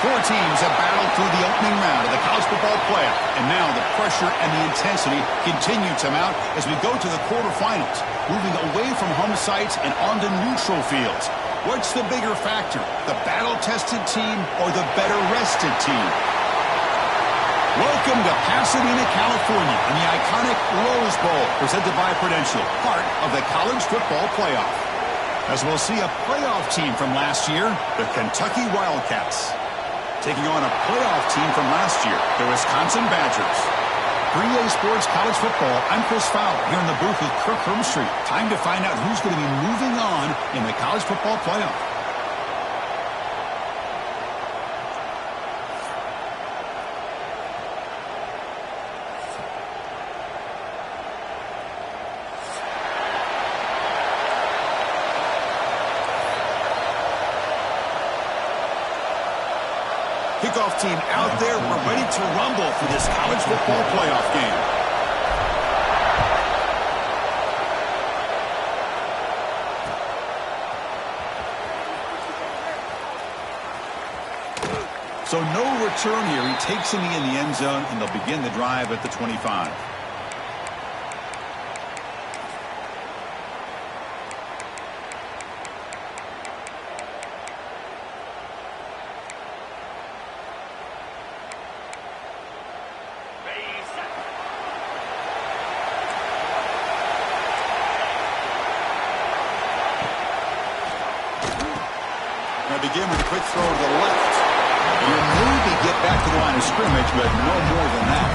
Four teams have battled through the opening round of the college football playoff, and now the pressure and the intensity continue to mount as we go to the quarterfinals, moving away from home sites and onto neutral fields. What's the bigger factor, the battle-tested team or the better-rested team? Welcome to Pasadena, California, in the iconic Rose Bowl, presented by Prudential, part of the college football playoff. As we'll see a playoff team from last year, the Kentucky Wildcats, taking on a playoff team from last year, the Wisconsin Badgers. 3A Sports College Football, I'm Chris Fowler, here in the booth with Kirk Hermstreet. Time to find out who's going to be moving on in the college football playoff. Kickoff team out there. We're ready to rumble for this college football playoff game. So no return here. He takes him in the end zone, and they'll begin the drive at the 25. Begin with a quick throw to the left. You'll maybe get back to the line of scrimmage, but no more than that.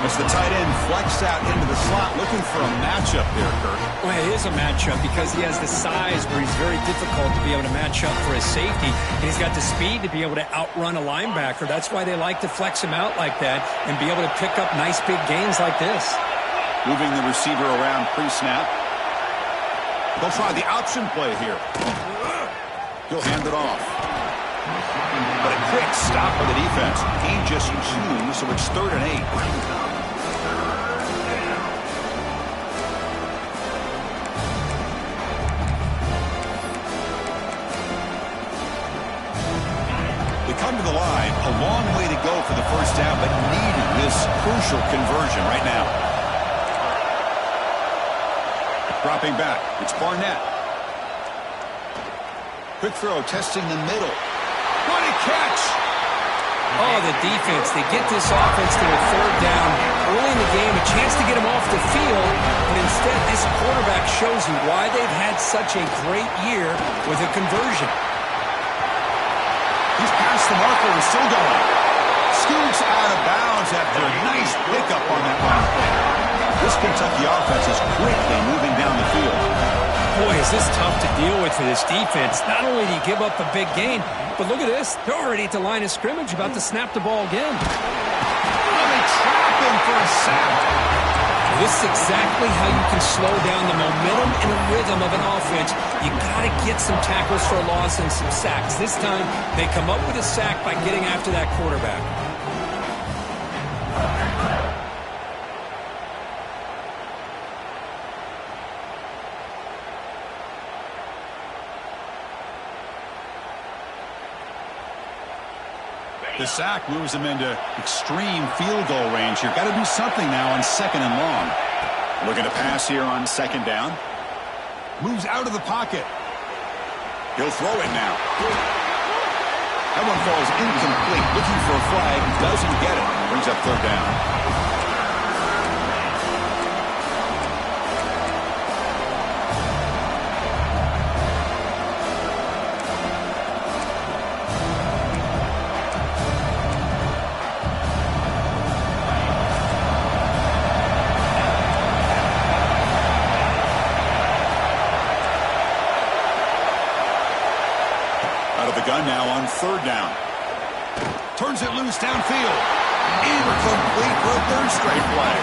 As the tight end flexed out into the slot, looking for a matchup there, Kirk. Well, it is a matchup because he has the size where he's very difficult to be able to match up for his safety. And he's got the speed to be able to outrun a linebacker. That's why they like to flex him out like that and be able to pick up nice big gains like this. Moving the receiver around pre-snap. They'll try the option play here. He'll hand it off. But a quick stop by the defense. Gain just 2, so it's 3rd and 8. They come to the line. A long way to go for the first down, but needing this crucial conversion right now. Dropping back. It's Barnett. Quick throw, testing the middle. What a catch! Oh, the defense. They get this offense to a 3rd down early in the game, a chance to get him off the field, but instead this quarterback shows you why they've had such a great year with a conversion. He's past the marker and still going. Scoots out of bounds after a nice pickup on that run play. This Kentucky offense is quickly moving down the field. Boy, is this tough to deal with for this defense. Not only do you give up a big gain, but look at this. They're already at the line of scrimmage, about to snap the ball again. Oh, they trap him for a sack. This is exactly how you can slow down the momentum and the rhythm of an offense. You got to get some tackles for a loss and some sacks. This time, they come up with a sack by getting after that quarterback. The sack moves him into extreme field goal range here. Got to do something now on 2nd and long. Looking to pass here on 2nd down. Moves out of the pocket. He'll throw it now. That one falls incomplete. Looking for a flag. Doesn't get it. Brings up 3rd down. Gun now on 3rd down. Turns it loose downfield. Incomplete for a 3rd straight play.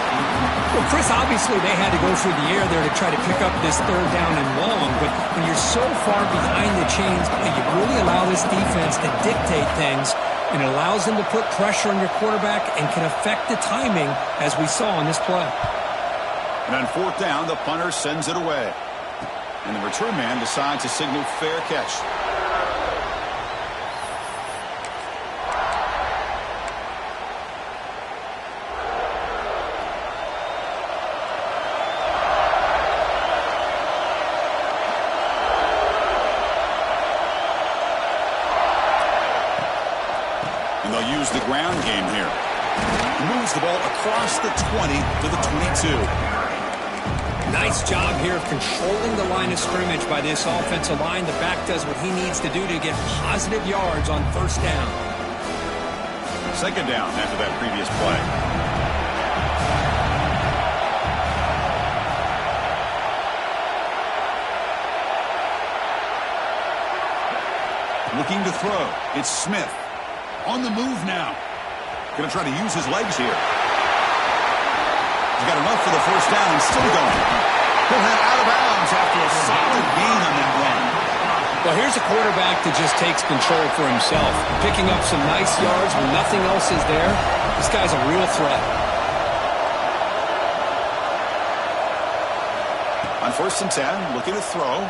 Well, Chris, obviously they had to go through the air there to try to pick up this 3rd down and long, but when you're so far behind the chains, you really allow this defense to dictate things, and it allows them to put pressure on your quarterback and can affect the timing, as we saw on this play. And on 4th down, the punter sends it away. And the return man decides to signal fair catch. use the ground game here. Moves the ball across the 20 to the 22. Nice job here of controlling the line of scrimmage by this offensive line. The back does what he needs to do to get positive yards on first down. Second down after that previous play. Looking to throw. It's Smith. On the move now. Going to try to use his legs here. He's got enough for the first down and still going. He'll head out of bounds after a solid gain on that run. Well, here's a quarterback that just takes control for himself. Picking up some nice yards when nothing else is there. This guy's a real threat. On 1st and 10, looking to throw.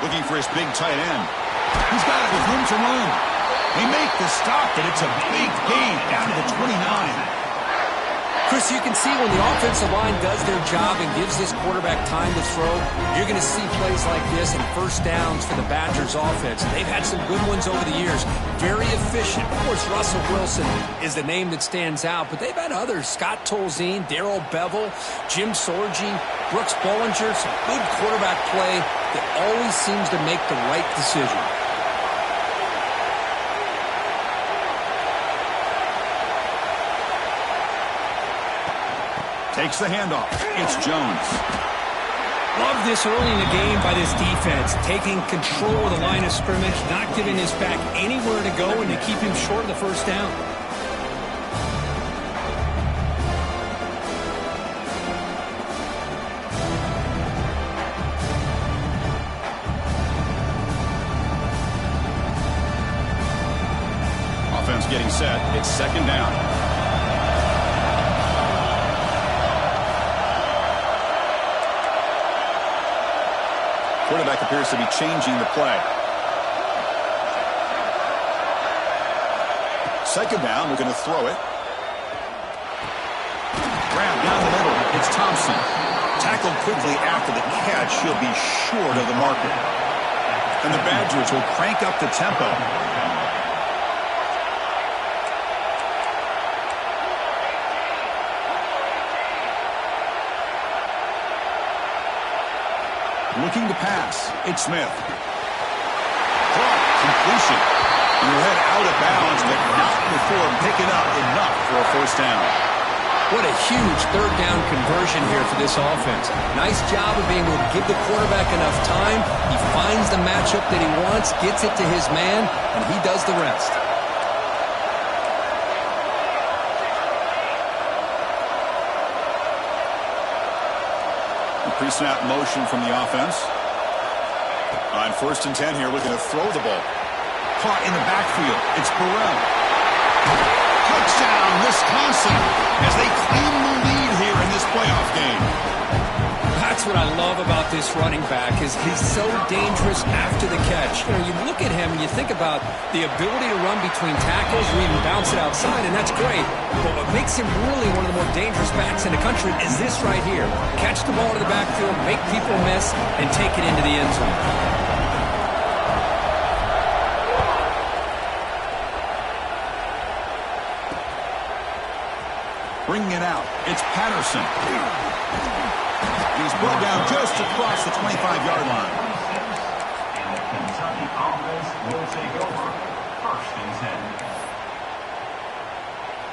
Looking for his big tight end. He's got it with room to run. They make the stop, and it's a big gain down to the 29. Chris, you can see when the offensive line does their job and gives this quarterback time to throw, you're going to see plays like this and first downs for the Badgers offense. They've had some good ones over the years. Very efficient. Of course, Russell Wilson is the name that stands out, but they've had others. Scott Tolzien, Darrell Bevel, Jim Sorgi, Brooks Bollinger. Some good quarterback play that always seems to make the right decision. Takes the handoff. It's Jones. Love this early in the game by this defense. Taking control of the line of scrimmage, not giving his back anywhere to go, and to keep him short of the first down. Offense getting set. It's second down. Quarterback appears to be changing the play. Second down, we're going to throw it. Grab down the middle. It's Thompson. Tackled quickly after the catch. He'll be short of the marker. And the Badgers will crank up the tempo. Looking to pass. It's Smith. Completion. He'll head out of bounds, but not before picking up enough for a first down. What a huge third down conversion here for this offense. Nice job of being able to give the quarterback enough time. He finds the matchup that he wants, gets it to his man, and he does the rest. Pre-snap motion from the offense. On 1st and 10 here, looking to throw the ball. Caught in the backfield. It's Burrell. Touchdown, Wisconsin, as they claim the lead here in this playoff game. That's what I love about this running back, is he's so dangerous after the catch. You know, you look at him and you think about the ability to run between tackles or even bounce it outside, and that's great. But what makes him really one of the more dangerous backs in the country is this right here. Catch the ball to the backfield, make people miss, and take it into the end zone. Bringing it out. It's Patterson. He's brought down just across the 25-yard line. And the Kentucky offense will take over 1st and 10.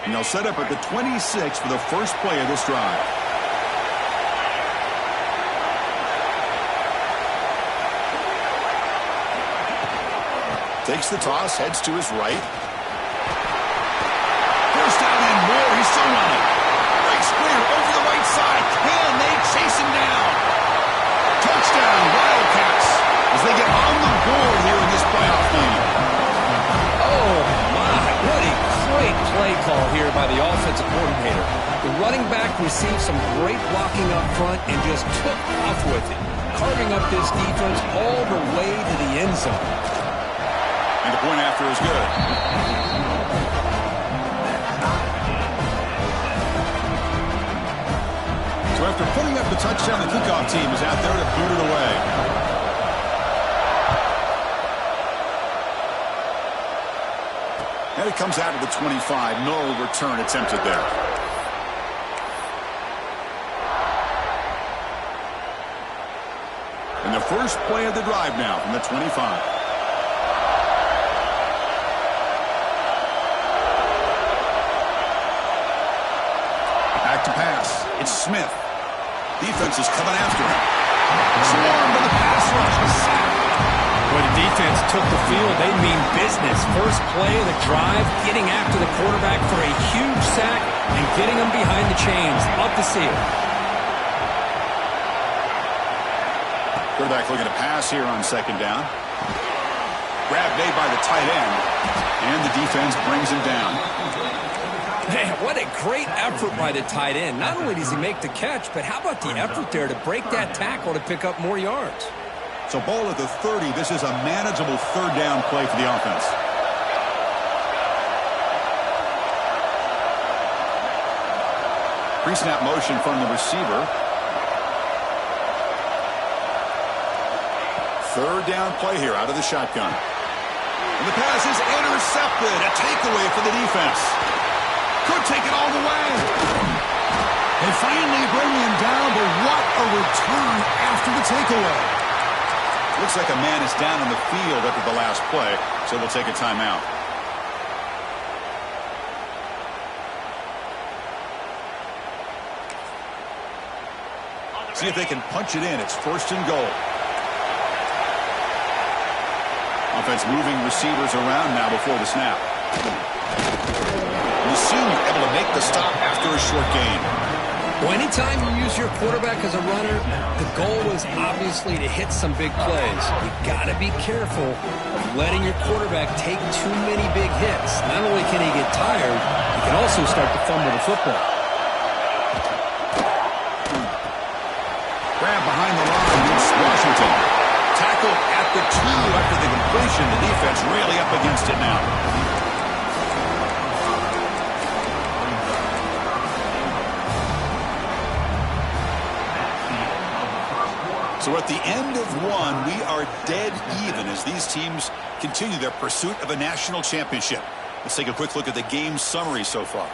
And they'll set up at the 26 for the first play of this drive. Takes the toss, heads to his right. First down and more. He's still running. Breaks clear over the right side. Can they chase him down? Touchdown, Wildcats, as they get on the board here in this playoff game. Oh, my. What a great play call here by the offensive coordinator. The running back received some great blocking up front and just took off with it, carving up this defense all the way to the end zone. And the point after is good. So after putting up the touchdown, the kickoff team is out there to boot it away. He comes out of the 25. No return attempted there. And the first play of the drive now from the 25. Back to pass. It's Smith. Defense is coming after him. Swarmed by the pass rush. A sack. When the defense took the field, they mean business. First play of the drive, getting after the quarterback for a huge sack and getting him behind the chains. Love to see it. Quarterback looking to pass here on second down. Grab made by the tight end. And the defense brings him down. Man, what a great effort by the tight end. Not only does he make the catch, but how about the effort there to break that tackle to pick up more yards? So ball at the 30. This is a manageable third down play for the offense. Pre-snap motion from the receiver. Third down play here out of the shotgun. And the pass is intercepted. A takeaway for the defense. Could take it all the way. They finally bring him down, but what a return after the takeaway. Looks like a man is down on the field after the last play, so they'll take a timeout. See if they can punch it in. It's first and goal. Offense moving receivers around now before the snap. The senior able to make the stop after a short gain. Well, anytime you use your quarterback as a runner, the goal is obviously to hit some big plays. You got to be careful of letting your quarterback take too many big hits. Not only can he get tired, he can also start to fumble the football. Grab behind the line. It's Washington. Tackled at the 2 after the completion. The defense really up against it now. So at the end of one, we are dead even as these teams continue their pursuit of a national championship. Let's take a quick look at the game summary so far.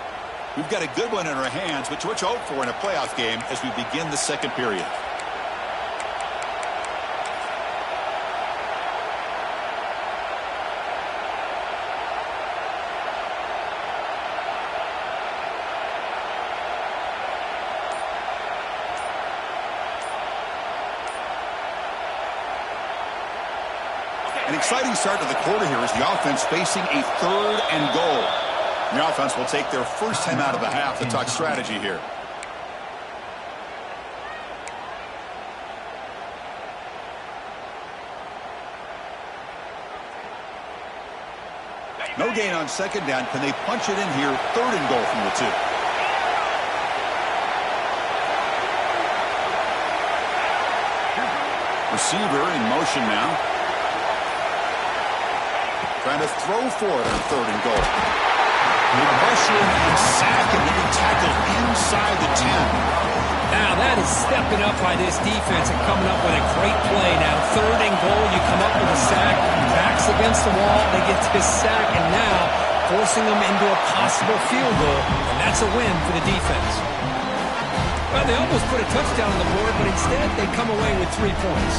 We've got a good one in our hands, but what you hope for in a playoff game as we begin the second period. An exciting start to the quarter here as the offense facing a third and goal. The offense will take their first time out of the half to talk strategy here. No gain on second down. Can they punch it in here? Third and goal from the 2. Receiver in motion now. Trying to throw for it on third and goal. Pressure and sack and then tackled inside the 10. Now that is stepping up by this defense and coming up with a great play. Now third and goal, you come up with a sack, backs against the wall, they get this sack, and now forcing them into a possible field goal, and that's a win for the defense. Well, they almost put a touchdown on the board, but instead they come away with 3 points.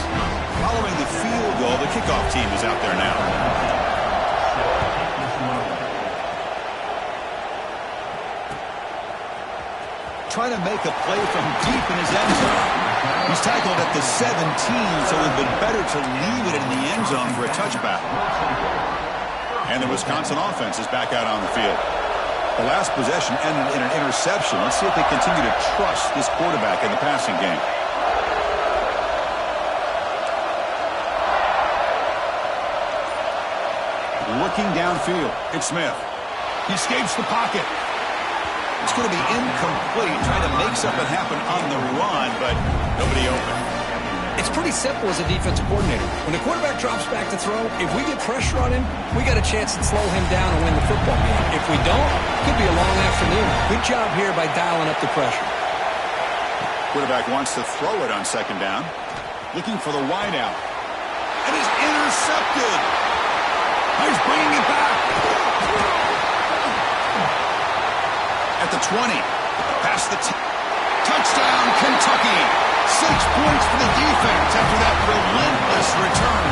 Following the field goal, the kickoff team is out there now. Trying to make a play from deep in his end zone. He's tackled at the 17, so it would have been better to leave it in the end zone for a touchback. And the Wisconsin offense is back out on the field. The last possession ended in an interception. Let's see if they continue to trust this quarterback in the passing game. Looking downfield, it's Smith. He escapes the pocket. It's going to be incomplete, trying to make something happen on the run, but nobody open. It's pretty simple as a defensive coordinator. When the quarterback drops back to throw, if we get pressure on him, we got a chance to slow him down and win the football game. If we don't, it could be a long afternoon. Good job here by dialing up the pressure. Quarterback wants to throw it on second down. Looking for the wide out. And he's intercepted. He's bringing it back. At the 20. Past the touchdown, Kentucky. 6 points for the defense after that relentless return.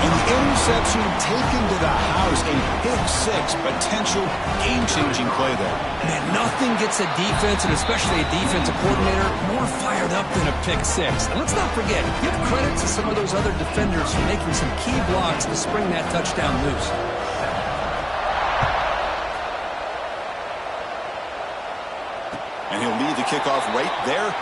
And the interception taken to the house, a pick-6, potential game-changing play there. Man, nothing gets a defense, and especially a defensive coordinator, more fired up than a pick-6. And let's not forget, give credit to some of those other defenders for making some key blocks to spring that touchdown loose. And he'll lead the kickoff right there.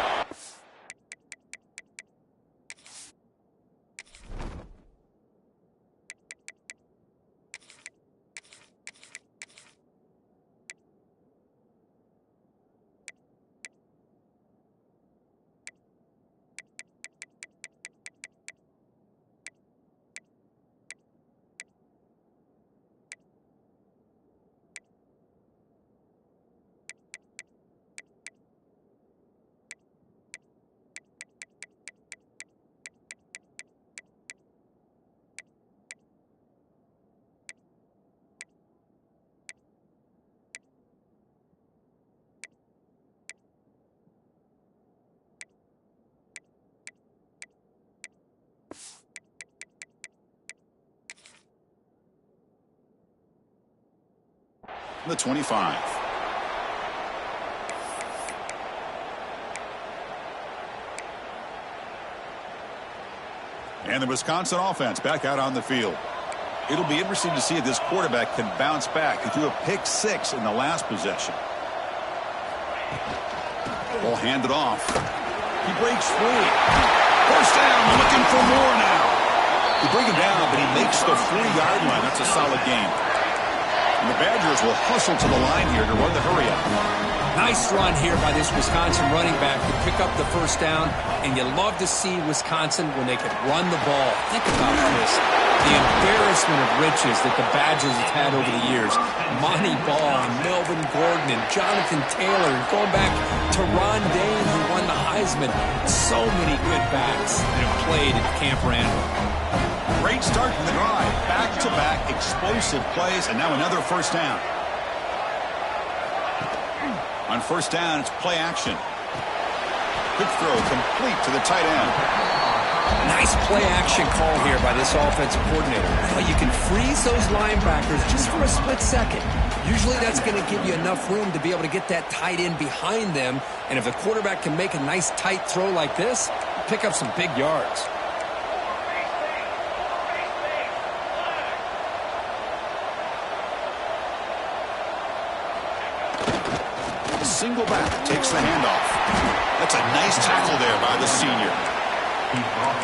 The 25. And the Wisconsin offense back out on the field. It'll be interesting to see if this quarterback can bounce back. He threw a pick-6 in the last possession. Ball handed off. He breaks free. First down, looking for more now. They bring him down, but he makes the 3-yard line. That's a solid game. And the Badgers will hustle to the line here to run the hurry up. Nice run here by this Wisconsin running back to pick up the first down. And you love to see Wisconsin when they can run the ball. Think about this. The embarrassment of riches that the Badgers have had over the years. Monty Ball and Melvin Gordon and Jonathan Taylor. And going back to Ron Dane, who won the Heisman. So many good backs that have played at Camp Randall. Great start to the drive. Back-to-back explosive plays, and now another first down. On first down, it's play action. Quick throw complete to the tight end. Nice play action call here by this offensive coordinator. Now you can freeze those linebackers just for a split second. Usually that's going to give you enough room to be able to get that tight end behind them. And if the quarterback can make a nice tight throw like this, pick up some big yards. Single back takes the handoff. That's a nice tackle there by the senior.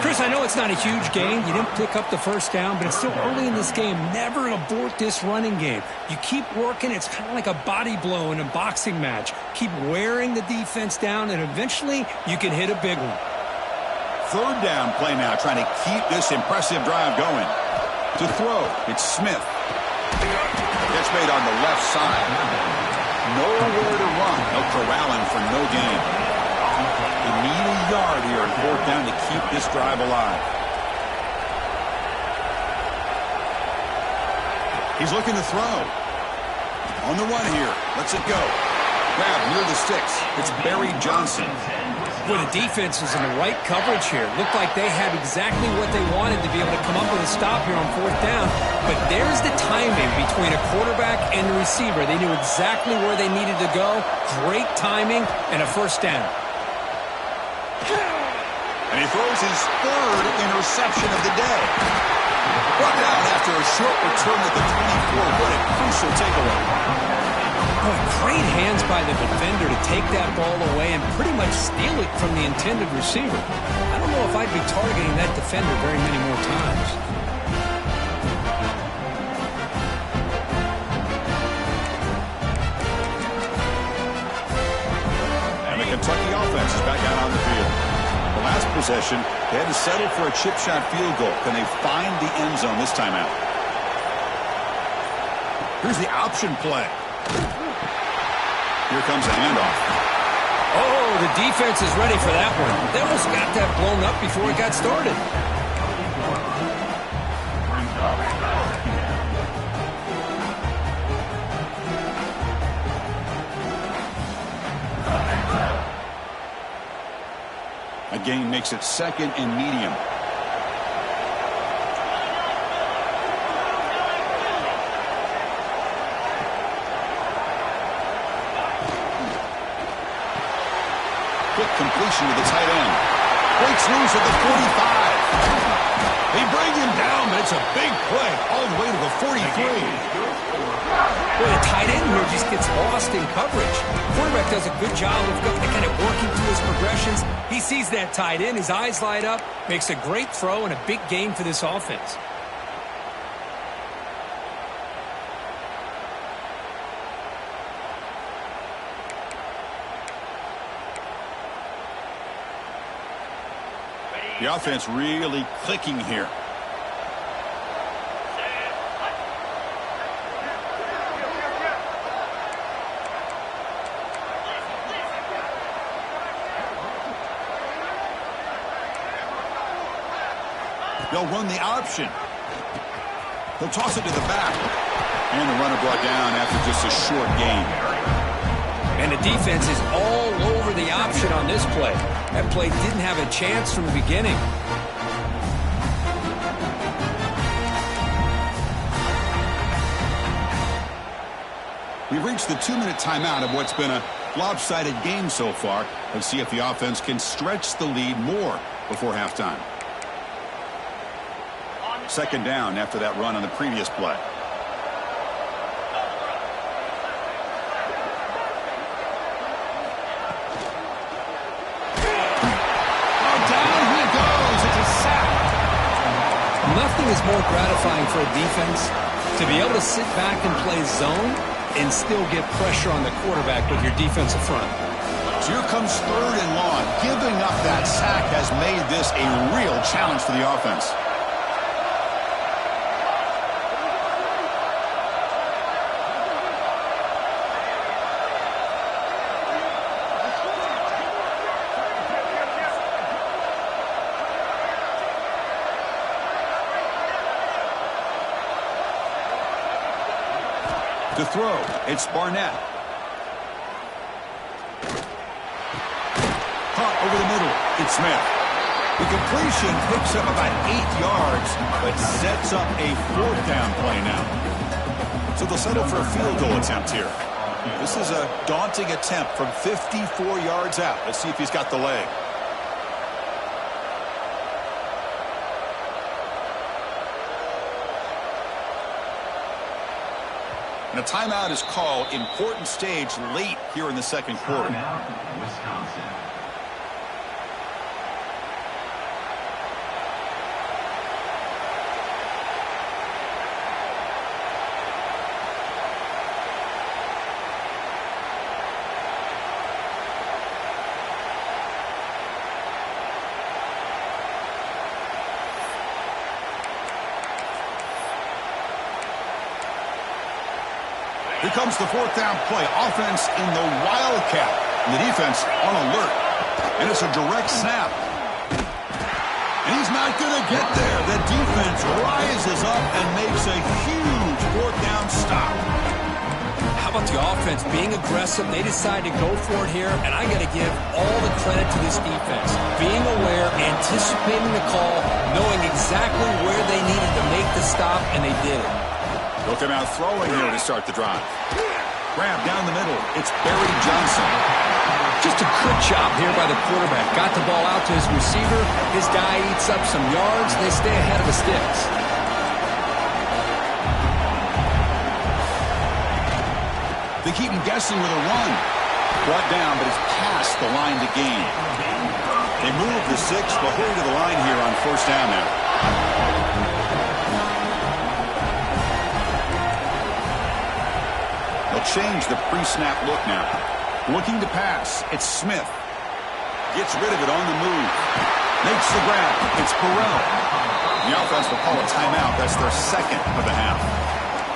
Chris, I know it's not a huge gain. You didn't pick up the first down, but it's still early in this game. Never abort this running game. You keep working. It's kind of like a body blow in a boxing match. Keep wearing the defense down, and eventually you can hit a big one. Third down play now, trying to keep this impressive drive going. To throw, it's Smith. Catch made on the left side. Nowhere to run. No corralling for no gain. You need a yard here and fourth down to keep this drive alive. He's looking to throw. On the run here. Lets it go. Grab near the sticks. It's Barry Johnson. Well, the defense is in the right coverage here. Looked like they had exactly what they wanted to be able to come up with a stop here on fourth down. But there's the timing between a quarterback and the receiver. They knew exactly where they needed to go. Great timing and a first down. And he throws his third interception of the day. Brought down after a short return at the 24. What a crucial takeaway. Boy, great hands by the defender to take that ball away and pretty much steal it from the intended receiver. I don't know if I'd be targeting that defender very many more times. And the Kentucky offense is back out on the field. The last possession, they had to settle for a chip shot field goal. Can they find the end zone this time out? Here's the option play. Here comes a handoff. Oh, the defense is ready for that one. They almost got that blown up before it got started. gain makes it 2nd and medium. Quick completion to the tight end. Breaks loose at the 45. They bring him down, but it's a big play all the way to the 43. Well, the tight end here just gets lost in coverage. The quarterback does a good job of kind of working through his progressions. He sees that tight end, his eyes light up, makes a great throw and a big gain for this offense. The offense really clicking here. They'll run the option. They'll toss it to the back. And the runner brought down after just a short gain. And the defense is all over the option on this play. That play didn't have a chance from the beginning. We've reached the 2-minute timeout of what's been a lopsided game so far. Let's see if the offense can stretch the lead more before halftime. 2nd down after that run on the previous play. Oh, down he goes. It's a sack. Nothing is more gratifying for a defense to be able to sit back and play zone and still get pressure on the quarterback with your defensive front. So here comes 3rd and long. Giving up that sack has made this a real challenge for the offense. To throw, it's Barnett. Caught over the middle, it's Smith. The completion picks up about 8 yards, but sets up a 4th down play now. So they'll settle for a field goal attempt here. This is a daunting attempt from 54 yards out. Let's see if he's got the leg. And a timeout is called. Important stage late here in the 2nd quarter. Timeout, Wisconsin. Here comes the 4th down play. Offense in the Wildcat. And the defense on alert. And it's a direct snap. And he's not going to get there. The defense rises up and makes a huge 4th down stop. How about the offense being aggressive? They decide to go for it here, and I got to give all the credit to this defense. Being aware, anticipating the call, knowing exactly where they needed to make the stop, and they did it. They'll come out throwing here to start the drive. Grab down the middle. It's Barry Johnson. Just a good job here by the quarterback. Got the ball out to his receiver. His guy eats up some yards. They stay ahead of the sticks. They keep him guessing with a run. Brought down, but it's past the line to gain. They move the 6. They'll hurry to the line here on 1st down now. They'll change the pre-snap look now. Looking to pass. It's Smith. Gets rid of it on the move. Makes the grab. It's Burrell. The offense will call a timeout. That's their 2nd of the half.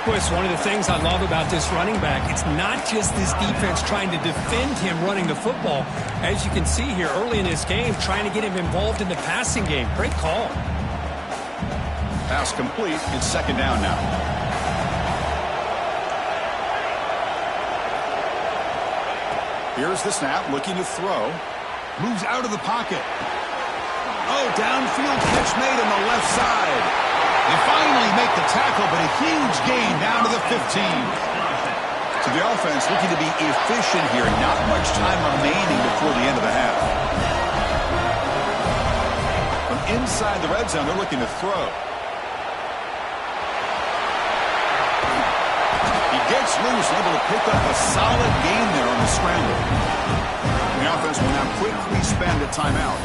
Boy, it's one of the things I love about this running back. It's not just this defense trying to defend him running the football. As you can see here early in this game, trying to get him involved in the passing game. Great call. Pass complete. It's 2nd down now. Here's the snap, looking to throw. Moves out of the pocket. downfield catch made on the left side. They finally make the tackle, but a huge gain down to the 15. So the offense looking to be efficient here. Not much time remaining before the end of the half. From inside the red zone, they're looking to throw. He gets loose, able to pick up a solid gain there on the scramble. The offense will now quickly spend a timeout.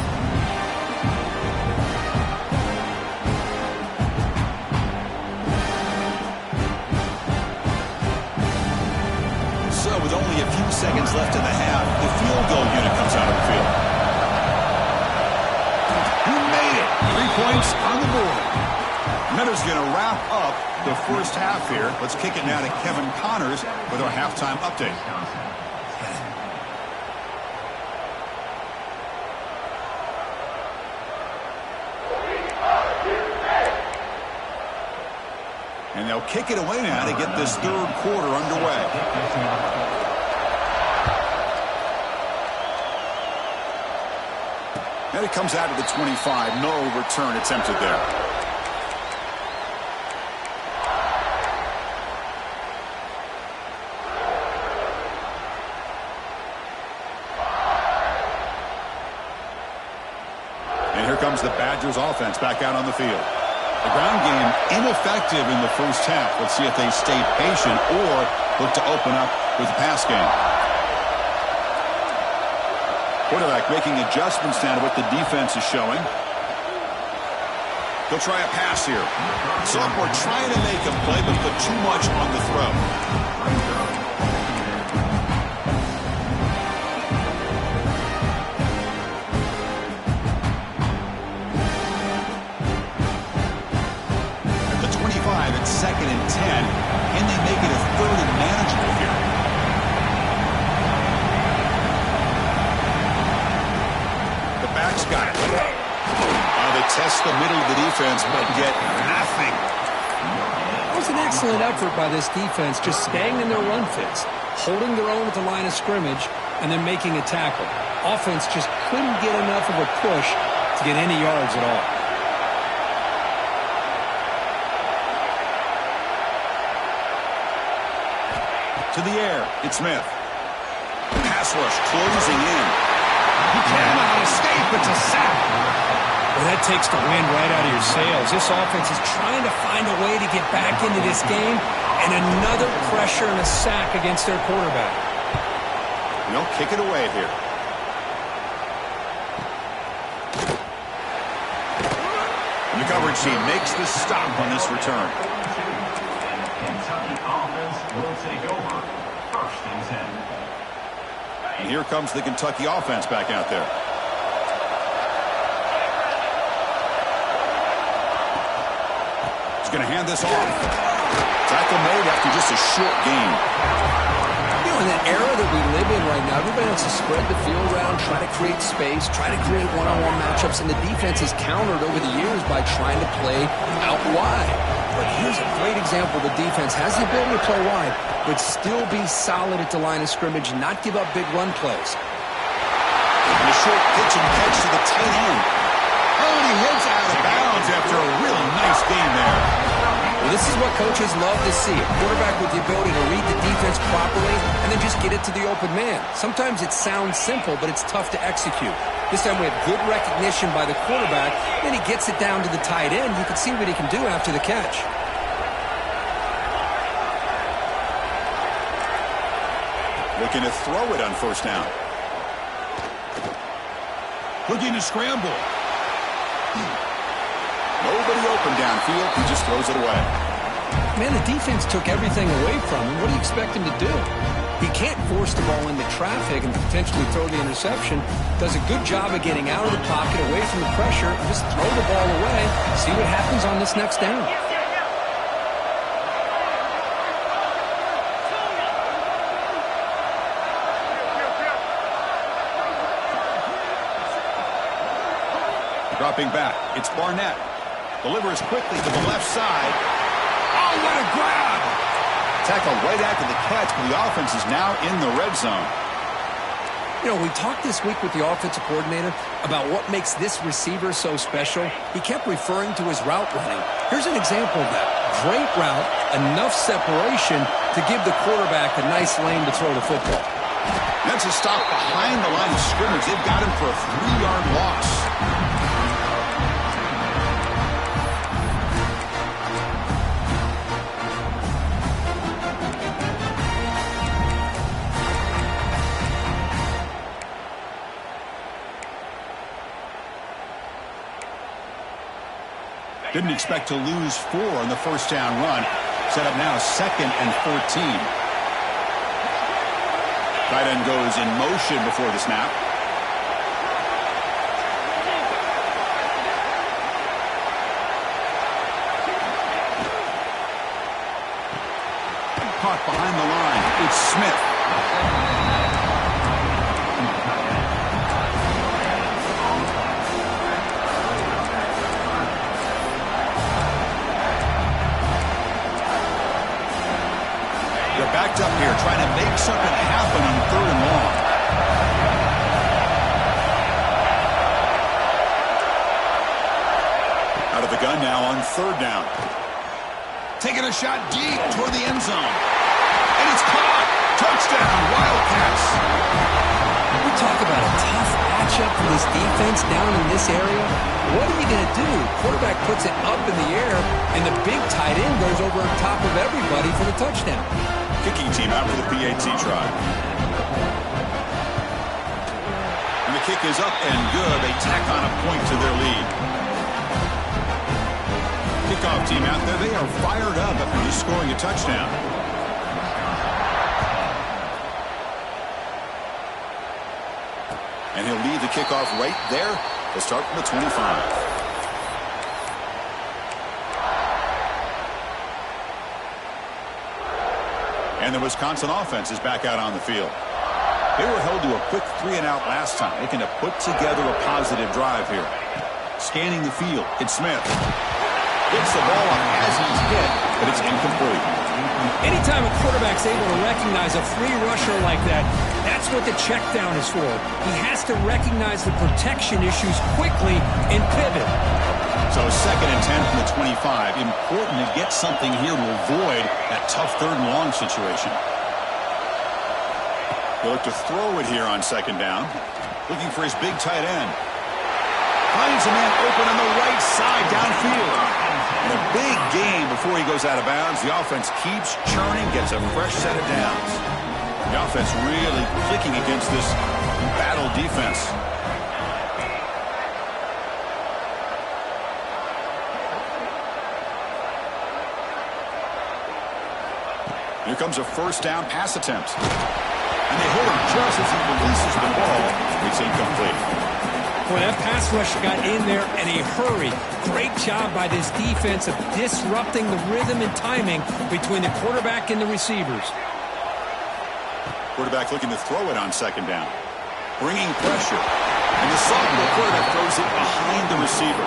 So with only a few seconds left in the half, the field goal unit comes out of the field. He made it. 3 points on the board. And that is going to wrap up the first half here. Let's kick it now to Kevin Connors with our halftime update. And they'll kick it away now to get this third quarter underway. And it comes out of the 25. No return attempted there. And here comes the Badgers offense back out on the field. The ground game ineffective in the first half. Let's see if they stay patient or look to open up with the pass game. Quarterback making adjustments now to what the defense is showing. He'll try a pass here. Sophomore trying to make a play, but put too much on the throw. At the 25, it's 2nd and 10. Can they make it a 3rd and manageable here? The back's got it. They test the middle of the defense, but get nothing. That was an excellent effort by this defense, just staying in their run fits, holding their own at the line of scrimmage, and then making a tackle. Offense just couldn't get enough of a push to get any yards at all. To the air, it's Smith. Pass rush closing in. He cannot escape. It's a sack. Well, that takes the wind right out of your sails. This offense is trying to find a way to get back into this game, and another pressure and a sack against their quarterback. And they'll kick it away here. And the coverage team makes the stop on this return. Kentucky offense will take over. 1st and 10. And here comes the Kentucky offense back out there. He's going to hand this off. Tackle made after just a short gain. You know, in that era that we live in right now, everybody wants to spread the field around, try to create space, try to create one-on-one matchups, and the defense has countered over the years by trying to play out wide. But here's a great example. The defense has the ability to play wide, but still be solid at the line of scrimmage, not give up big run plays. And a short pitch and catch to the tight end. Oh, and he hits out of bounds after a really nice game there. Well, this is what coaches love to see. A quarterback with the ability to read the defense properly and then just get it to the open man. Sometimes it sounds simple, but it's tough to execute. This time we have good recognition by the quarterback. Then he gets it down to the tight end. You can see what he can do after the catch. Looking to throw it on 1st down. Looking to scramble. Nobody open downfield. He just throws it away. Man, the defense took everything away from him. What do you expect him to do? He can't force the ball into traffic and potentially throw the interception. Does a good job of getting out of the pocket, away from the pressure, and just throw the ball away. See what happens on this next down. Dropping back, it's Barnett. Delivers quickly to the left side. Oh, what a grab! Tackle right after the catch, but the offense is now in the red zone. You know, we talked this week with the offensive coordinator about what makes this receiver so special. He kept referring to his route running. Here's an example of that. Great route, enough separation to give the quarterback a nice lane to throw the football. That's a stop behind the line of scrimmage. They've got him for a 3-yard loss. Didn't expect to lose 4 on the first down run. Set up now 2nd and 14. Tight end goes in motion before the snap. Caught behind the line. It's Smith. Backed up here, trying to make something happen on 3rd and long. Out of the gun now on 3rd down. Taking a shot deep toward the end zone. And it's caught. Touchdown, Wildcats. We talk about a tough matchup for this defense down in this area. What are you going to do? Quarterback puts it up in the air, and the big tight end goes over on top of everybody for the touchdown. Kicking team out for the PAT try. And the kick is up and good. They tack on a point to their lead. Kickoff team out there. They are fired up after just scoring a touchdown. And he'll lead the kickoff right there. They'll start from the 25. And the Wisconsin offense is back out on the field. They were held to a quick 3-and-out last time, looking to put together a positive drive here. Scanning the field, it's Smith. Gets the ball up as he's hit, but it's incomplete. Anytime a quarterback's able to recognize a free rusher like that, that's what the check down is for. He has to recognize the protection issues quickly and pivot. So 2nd and 10 from the 25. Important to get something here to avoid that tough 3rd and long situation. He'll look to throw it here on 2nd down. Looking for his big tight end. Finds a man open on the right side downfield. And a big gain before he goes out of bounds. The offense keeps churning, gets a fresh set of downs. The offense really clicking against this battle defense. Here comes a 1st down pass attempt. And they hold him just as he releases the ball. It's incomplete. Boy, that pass rush got in there in a hurry. Great job by this defense of disrupting the rhythm and timing between the quarterback and the receivers. Quarterback looking to throw it on 2nd down. Bringing pressure. And the sophomore quarterback throws it behind the receiver.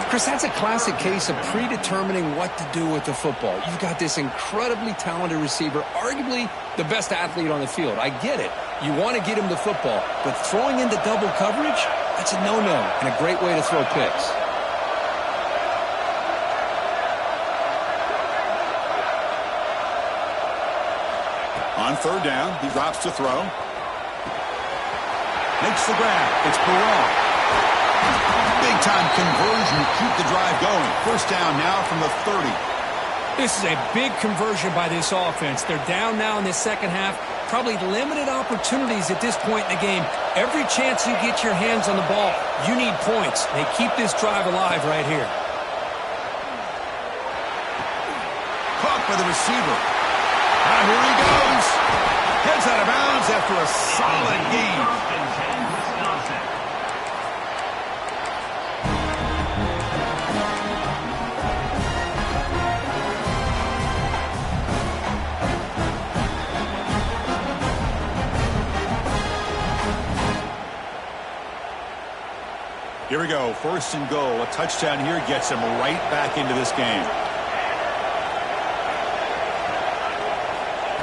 Chris, that's a classic case of predetermining what to do with the football. You've got this incredibly talented receiver, arguably the best athlete on the field. I get it. You want to get him the football, but throwing into double coverage, that's a no-no and a great way to throw picks. On 3rd down, he drops to throw. Makes the grab. It's Perron. Big-time conversion to keep the drive going. 1st down now from the 30. This is a big conversion by this offense. They're down now in the 2nd half. Probably limited opportunities at this point in the game. Every chance you get your hands on the ball, you need points. They keep this drive alive right here. Caught by the receiver. And here he goes. Heads out of bounds after a solid gain. Here we go, 1st and goal. A touchdown here gets him right back into this game.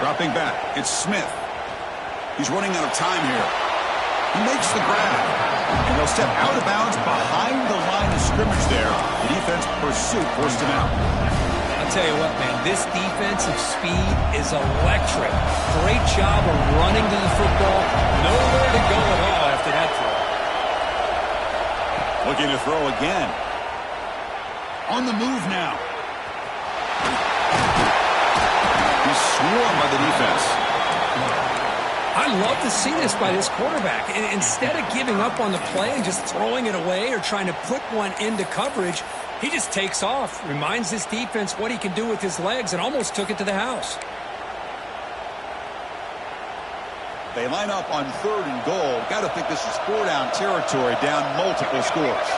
Dropping back, it's Smith. He's running out of time here. He makes the grab. And he'll step out of bounds behind the line of scrimmage there. The defense pursuit forced him out. I'll tell you what, man, this defensive speed is electric. Great job of running to the football. Nowhere to go at all after that throw. Looking to throw again. On the move now. He's swarmed by the defense. I love to see this by this quarterback. Instead of giving up on the play and just throwing it away or trying to put one into coverage, he just takes off, reminds this defense what he can do with his legs, and almost took it to the house. They line up on 3rd and goal. Got to think this is 4-down territory, down multiple scores.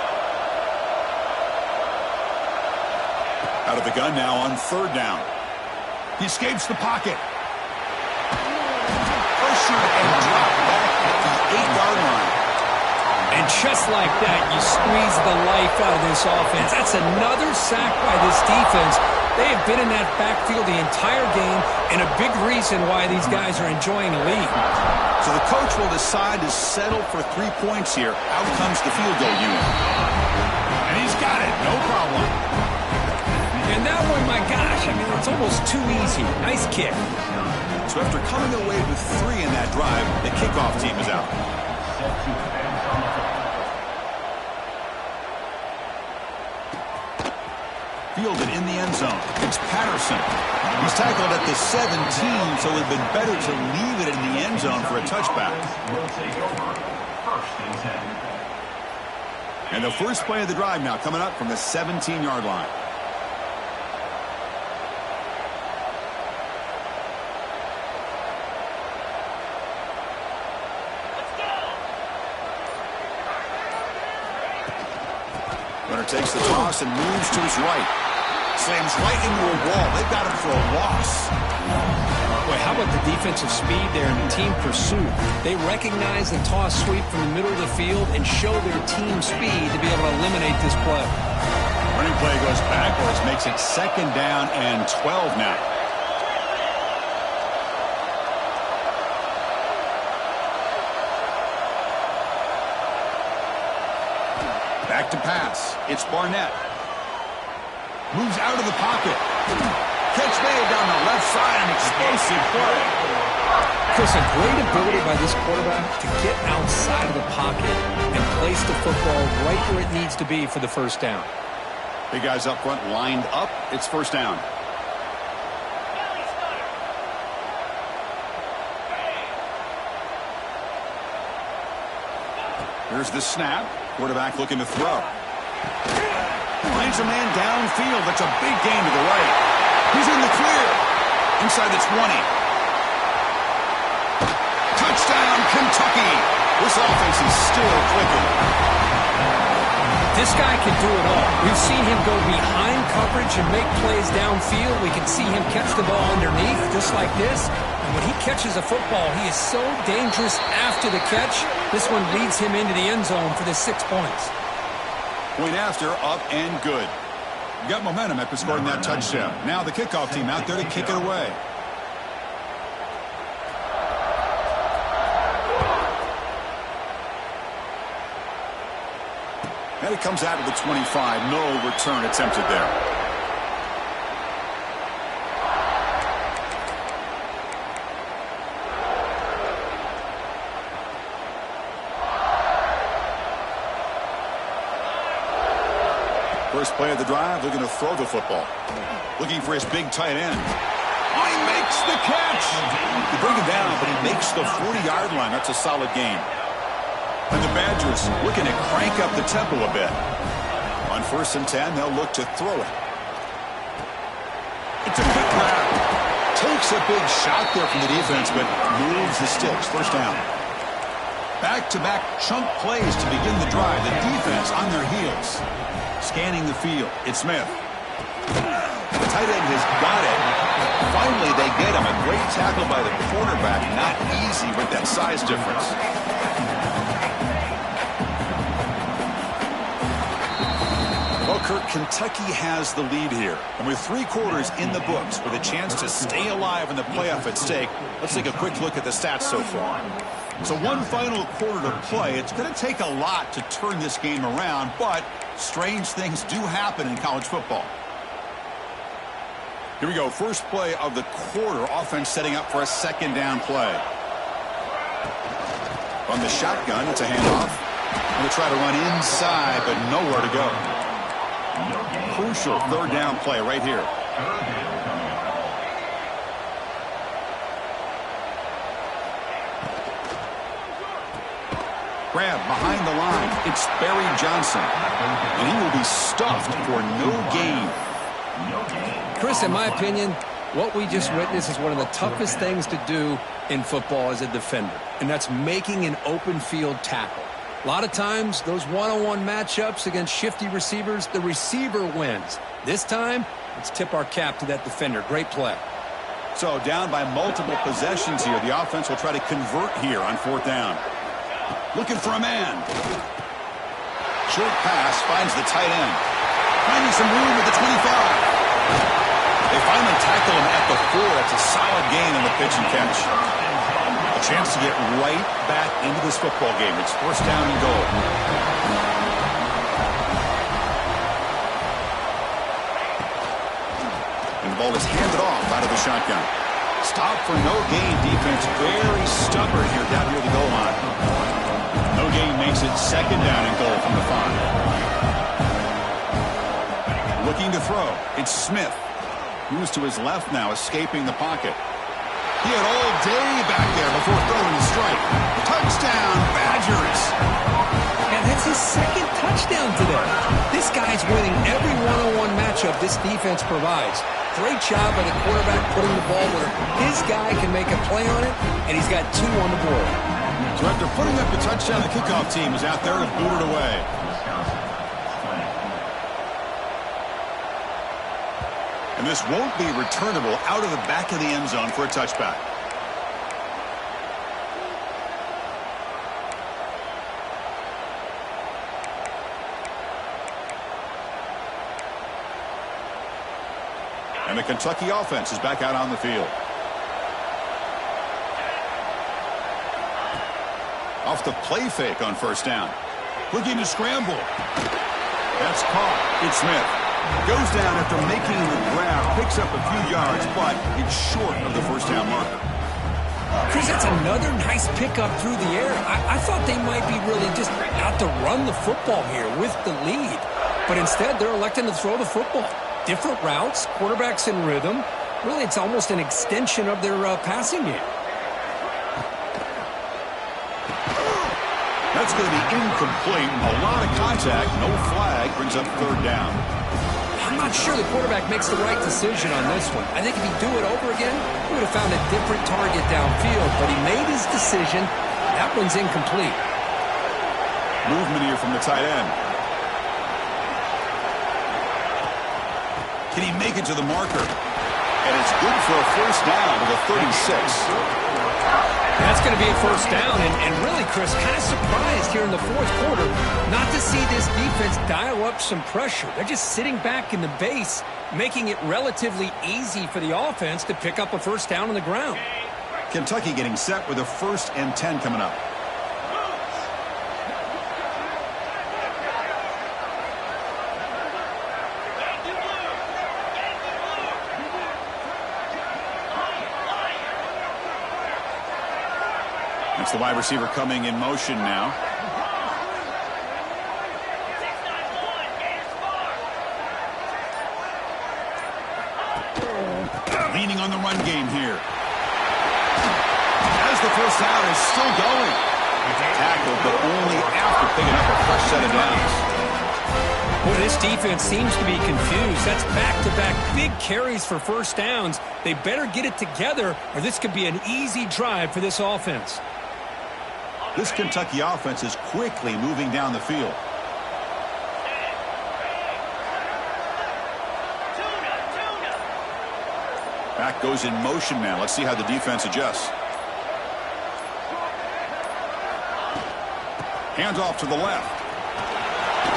Out of the gun now on 3rd down. He escapes the pocket. First shoot and drop back at the 8-yard line. And just like that, you squeeze the life out of this offense. That's another sack by this defense. They have been in that backfield the entire game, and a big reason why these guys are enjoying a lead. So the coach will decide to settle for 3 points here. Out comes the field goal unit. And he's got it, no problem. And that one, my gosh, I mean, it's almost too easy. Nice kick. So after coming away with 3 in that drive, the kickoff team is out. Fielded in the end zone. It's Patterson. He's tackled at the 17, so it would have been better to leave it in the end zone for a touchback. And the first play of the drive now coming up from the 17-yard line. Runner takes the toss and moves to his right. Slams right into a wall. They've got him for a loss. Boy, how about the defensive speed there in the team pursuit? They recognize the toss sweep from the middle of the field and show their team speed to be able to eliminate this play. Running play goes backwards, makes it 2nd down and 12 now. Back to pass. It's Barnett. Moves out of the pocket. Catch made down the left side. An explosive play. Chris, a great ability by this quarterback to get outside of the pocket and place the football right where it needs to be for the 1st down. Big guys up front lined up. It's 1st down. Here's the snap. Quarterback looking to throw. Finds a man downfield. That's a big gain to the right. He's in the clear. Inside the 20. Touchdown, Kentucky. This offense is still clicking. This guy can do it all. We've seen him go behind coverage and make plays downfield. We can see him catch the ball underneath just like this. And when he catches a football, he is so dangerous after the catch. This one leads him into the end zone for the 6 points. Point after, up and good. You got momentum after scoring that touchdown. Now the kickoff team out there to kick it away. And it comes out of the 25. No return attempted there. First play of the drive, looking to throw the football. Looking for his big tight end. Oh, he makes the catch! They bring him down, but he makes the 40-yard line. That's a solid game. And the Badgers looking to crank up the tempo a bit. On 1st and 10, they'll look to throw it. It's a quick grab. Takes a big shot there from the defense, but moves the sticks. 1st down. Back-to-back chunk plays to begin the drive. The defense on their heels. Scanning the field. It's Smith. The tight end has got it. Finally, they get him. A great tackle by the quarterback. Not easy with that size difference. Well, Kirk, Kentucky has the lead here. And with 3 quarters in the books with a chance to stay alive in the playoff at stake, let's take a quick look at the stats so far. So one final quarter to play. It's going to take a lot to turn this game around, but strange things do happen in college football. Here we go. First play of the quarter. Offense setting up for a second down play. From the shotgun, it's a handoff. Going to try to run inside, but nowhere to go. Crucial third down play right here. Grab behind the line. It's Barry Johnson. And he will be stuffed for no gain. Chris, in my opinion, what we just witnessed is one of the toughest things to do in football as a defender, and that's making an open field tackle. A lot of times, those one-on-one matchups against shifty receivers, the receiver wins. This time, let's tip our cap to that defender. Great play. So down by multiple possessions here. The offense will try to convert here on fourth down. Looking for a man. Short pass finds the tight end. Finding some room at the 25. They finally tackle him at the 4. It's a solid gain on the pitch and catch. A chance to get right back into this football game. It's first down and goal. And the ball is handed off out of the shotgun. Stop for no gain. Defense very stubborn here down near the goal line. No gain makes it second down and goal from the 5. Looking to throw. It's Smith. Moves to his left now, escaping the pocket. He had all day back there before throwing the strike. Touchdown, Badgers. And that's his second touchdown today. This guy's winning every one-on-one matchup this defense provides. Great job by the quarterback putting the ball where his guy can make a play on it, and he's got 2 on the board. So after putting up the touchdown, the kickoff team is out there to boot it away. And this won't be returnable out of the back of the end zone for a touchback. And the Kentucky offense is back out on the field. Off the play fake on first down. Looking to scramble. That's caught. It's Smith. Goes down after making the grab. Picks up a few yards, but it's short of the first down marker. Chris, that's another nice pickup through the air. I thought they might be really just out to run the football here with the lead. But instead, they're electing to throw the football. Different routes, quarterbacks in rhythm. Really, it's almost an extension of their passing game. That's going to be incomplete. A lot of contact. No flag. Brings up third down. I'm not sure the quarterback makes the right decision on this one. I think if he'd do it over again, he would have found a different target downfield. But he made his decision. That one's incomplete. Movement here from the tight end. Can he make it to the marker? And it's good for a first down to the 36. That's going to be a first down, and really, Chris, kind of surprised here in the fourth quarter not to see this defense dial up some pressure. They're just sitting back in the base, making it relatively easy for the offense to pick up a first down on the ground. Kentucky getting set with a 1st and 10 coming up. It's the wide receiver coming in motion now. Leaning on the run game here. As the first down is still going. Tackled, but only after picking up a fresh set of downs. Well, this defense seems to be confused. That's back-to-back big carries for first downs. They better get it together, or this could be an easy drive for this offense. This Kentucky offense is quickly moving down the field. Back goes in motion now. Let's see how the defense adjusts. Hands off to the left.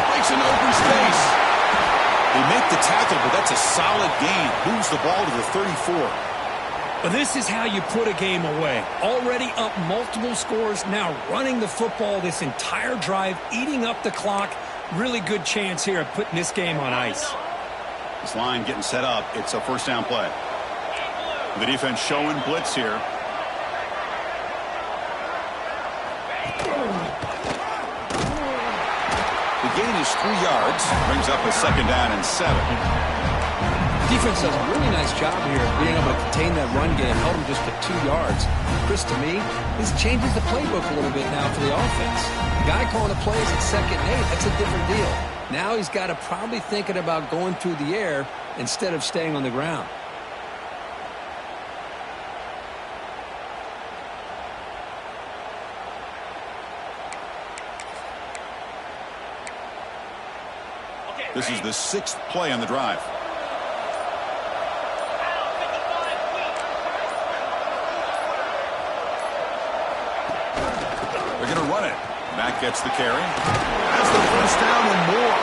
Breaks an open space. They make the tackle, but that's a solid gain. Moves the ball to the 34. Well, this is how you put a game away. Already up multiple scores, now running the football this entire drive, eating up the clock. Really good chance here of putting this game on ice. This line getting set up. It's a first down play. The defense showing blitz here. The gain is 3 yards. Brings up a second down and 7. Defense does a really nice job here of being able to contain that run game, held them just to 2 yards. Chris, to me, this changes the playbook a little bit now for the offense. The guy calling the plays at 2nd and 8, that's a different deal. Now he's got to probably thinking about going through the air instead of staying on the ground. This is the 6th play on the drive. They're going to run it. Matt gets the carry. Has the first down and more.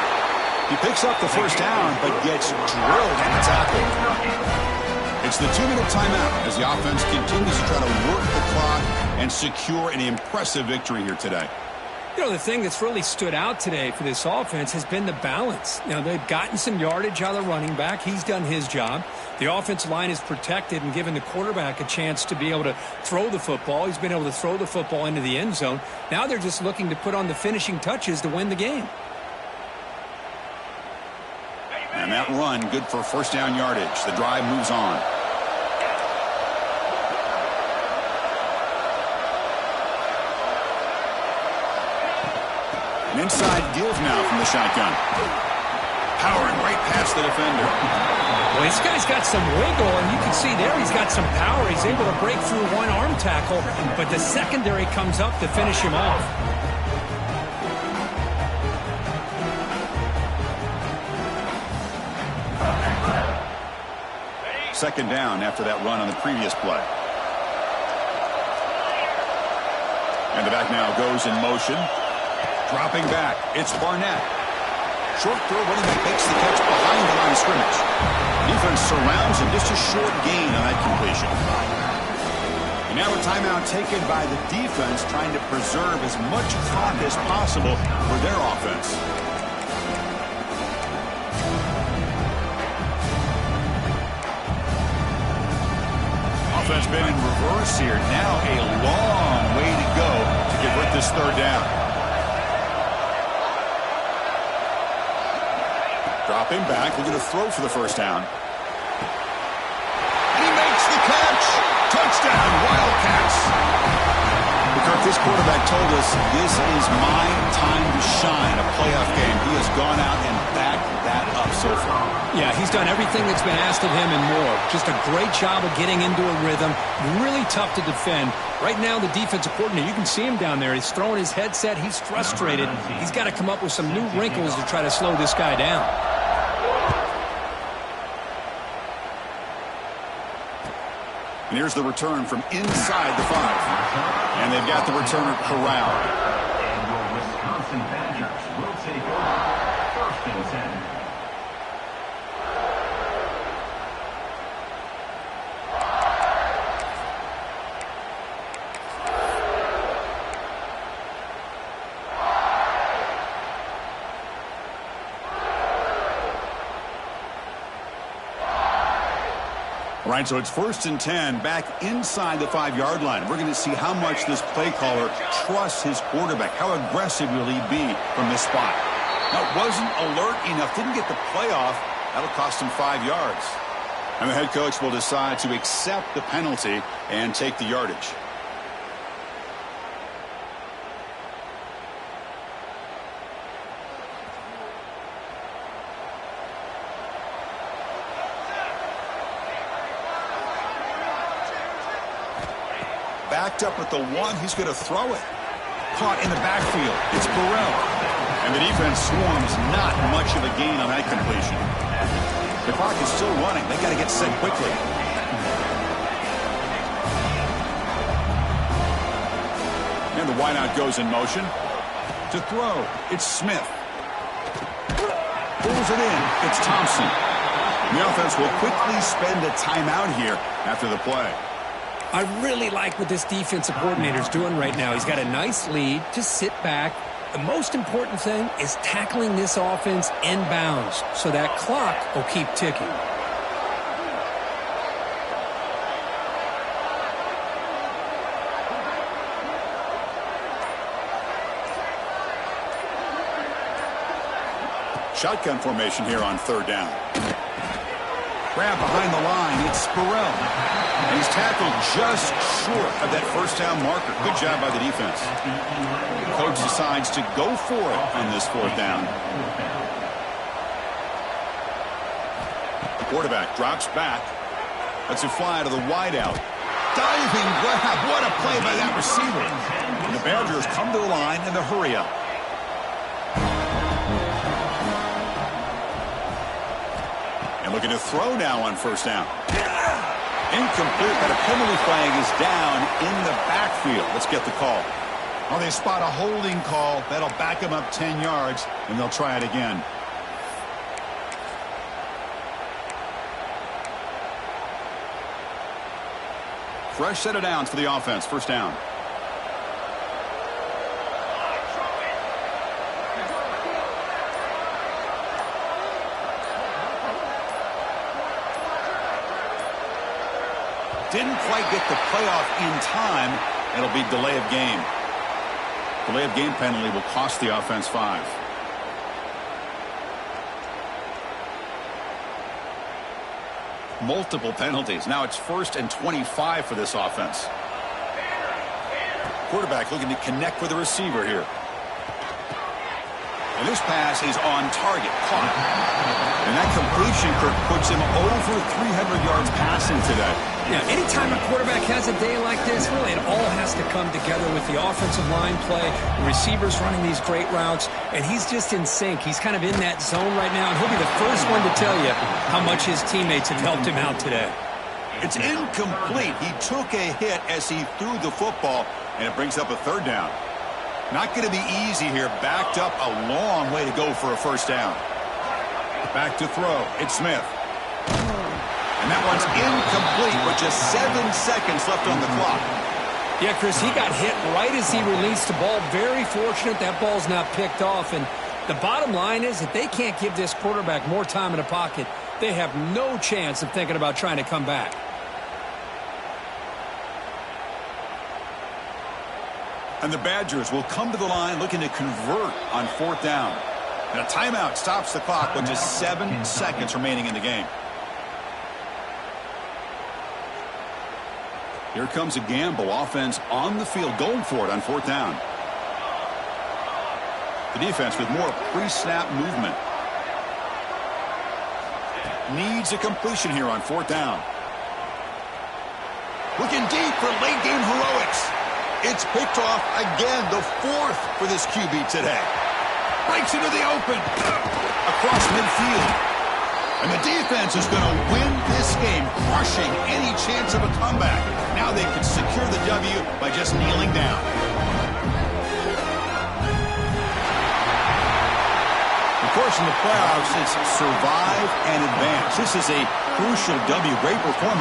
He picks up the first down, but gets drilled in the tackle. It's the 2-minute timeout as the offense continues to try to work the clock and secure an impressive victory here today. You know, the thing that's really stood out today for this offense has been the balance. You know, they've gotten some yardage out of the running back. He's done his job. The offensive line is protected and given the quarterback a chance to be able to throw the football. He's been able to throw the football into the end zone. Now they're just looking to put on the finishing touches to win the game. And that run, good for first down yardage. The drive moves on. An inside give now from the shotgun. Powering right past the defender. Well, this guy's got some wiggle, and you can see there he's got some power. He's able to break through one arm tackle, but the secondary comes up to finish him off. Second down after that run on the previous play. And the back now goes in motion. Dropping back, it's Barnett. Short throw, running back makes the catch behind the line of scrimmage. Defense surrounds him, just a short gain on that completion. And now a timeout taken by the defense, trying to preserve as much clock as possible for their offense. Offense been in reverse here. Now a long way to go to convert this third down. Dropping back, looking to throw for the first down. And he makes the catch. Touchdown, Wildcats. McCurk, this quarterback told us this is my time to shine, a playoff game. He has gone out and backed that up so far. Yeah, he's done everything that's been asked of him and more. Just a great job of getting into a rhythm. Really tough to defend. Right now, the defensive coordinator, you can see him down there. He's throwing his headset. He's frustrated. He's got to come up with some new wrinkles to try to slow this guy down. And here's the return from inside the 5. And they've got the returner corralled. And your Wisconsin Badgers will take over 1st and 10. All right, so it's 1st and 10 back inside the 5-yard line. We're going to see how much this play caller trusts his quarterback. How aggressive will he be from this spot? Now, wasn't alert enough, didn't get the playoff. That'll cost him 5 yards. And the head coach will decide to accept the penalty and take the yardage. Backed up at the 1, he's going to throw it. Caught in the backfield. It's Burrell. And the defense swarms not much of a gain on that completion. The clock is still running. They got to get set quickly. And the wideout goes in motion. To throw, it's Smith. Pulls it in. It's Thompson. The offense will quickly spend a timeout here after the play. I really like what this defensive coordinator is doing right now. He's got a nice lead. Just sit back. The most important thing is tackling this offense inbounds so that clock will keep ticking. Shotgun formation here on third down. Grab behind the line. It's Burrell. And he's tackled just short of that first down marker. Good job by the defense. The coach decides to go for it on this fourth down. The quarterback drops back. Lets it fly to the wideout. Diving grab. What a play by that receiver. And the Badgers come to the line in the hurry-up. Looking to throw now on first down. Incomplete, but a penalty flag is down in the backfield. Let's get the call. Well, they spot a holding call. That'll back them up 10 yards, and they'll try it again. Fresh set of downs for the offense. First down. Didn't quite get the playoff in time. It'll be delay of game. Delay of game penalty will cost the offense 5. Multiple penalties. Now it's 1st and 25 for this offense. Quarterback looking to connect with the receiver here. And this pass is on target. Caught. And that completion, Kirk, puts him over 300 yards passing today. Yeah, anytime a quarterback has a day like this, really it all has to come together with the offensive line play, the receivers running these great routes, and he's just in sync. He's kind of in that zone right now, and he'll be the first one to tell you how much his teammates have helped him out today. It's incomplete. He took a hit as he threw the football, and it brings up a third down. Not going to be easy here. Backed up a long way to go for a first down. Back to throw. It's Smith. And that one's incomplete with just 7 seconds left on the clock. Yeah, Chris, he got hit right as he released the ball. Very fortunate that ball's not picked off. And the bottom line is that they can't give this quarterback more time in the pocket. They have no chance of thinking about trying to come back. And the Badgers will come to the line looking to convert on fourth down. And a timeout stops the clock with just 7 seconds remaining in the game. Here comes a gamble. Offense on the field going for it on fourth down. The defense with more pre-snap movement. Needs a completion here on fourth down. Looking deep for late game heroics. It's picked off again, the 4th for this QB today. Breaks into the open. Across midfield. And the defense is going to win this game, crushing any chance of a comeback. Now they can secure the W by just kneeling down. Of course, in the playoffs, it's survive and advance. This is a crucial W. Great performance.